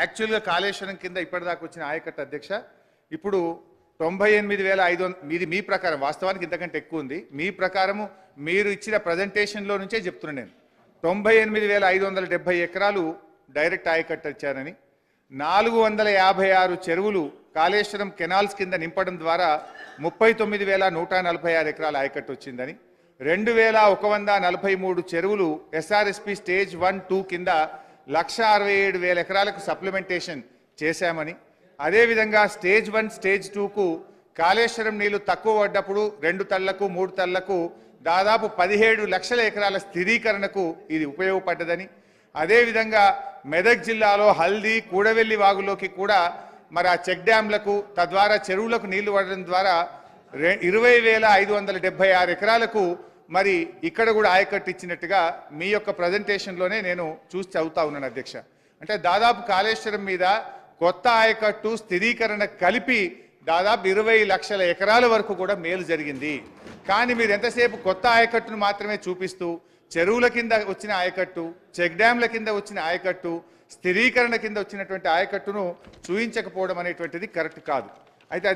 యాక్చువల్గా కాళేశ్వరం కింద ఇప్పటిదాకా వచ్చిన ఆయకట్టు అధ్యక్ష ఇప్పుడు 98,500 మీ ప్రకారం వాస్తవానికి ఇంతకంటే ఎక్కువ ఉంది. మీ ప్రకారము మీరు ఇచ్చిన ప్రజెంటేషన్లో నుంచే చెప్తున్నాను నేను 98,570 ఎకరాలు డైరెక్ట్ ఆయకట్టు ఇచ్చారని, 456 చెరువులు కాళేశ్వరం కెనాల్స్ కింద నింపడం ద్వారా 39,146 ఎకరాల ఆయకట్టు వచ్చిందని, 2,143 చెరువులు ఎస్ఆర్ఎస్పి స్టేజ్ 1, 2 కింద 1,67,000 ఎకరాలకు సప్లిమెంటేషన్ చేశామని, అదేవిధంగా స్టేజ్ 1, స్టేజ్ 2కు కాళేశ్వరం నీళ్లు తక్కువ పడ్డప్పుడు 2 తళ్లకు 3 తళ్లకు దాదాపు 17 లక్షల ఎకరాల స్థిరీకరణకు ఇది ఉపయోగపడ్డదని, అదేవిధంగా మెదక్ జిల్లాలో హల్దీ కూడవెల్లి వాగులోకి కూడా మరి ఆ చెక్ డ్యాంలకు తద్వారా చెరువులకు నీళ్లు పడడం ద్వారా 20,576 ఎకరాలకు మరి ఇక్కడ కూడా ఆయకట్టు ఇచ్చినట్టుగా మీ యొక్క ప్రజెంటేషన్లోనే నేను చూసి చదువుతా ఉన్నాను అధ్యక్ష. అంటే దాదాపు కాళేశ్వరం మీద కొత్త ఆయకట్టు స్థిరీకరణ కలిపి దాదాపు 20 లక్షల ఎకరాల వరకు కూడా మేలు జరిగింది. కానీ మీరు ఎంతసేపు కొత్త ఆయకట్టును మాత్రమే చూపిస్తూ చెరువుల కింద వచ్చిన ఆయకట్టు, చెక్ డ్యాంల కింద వచ్చిన ఆయకట్టు, స్థిరీకరణ కింద వచ్చినటువంటి ఆయకట్టును చూయించకపోవడం అనేటువంటిది కరెక్ట్ కాదు. అయితే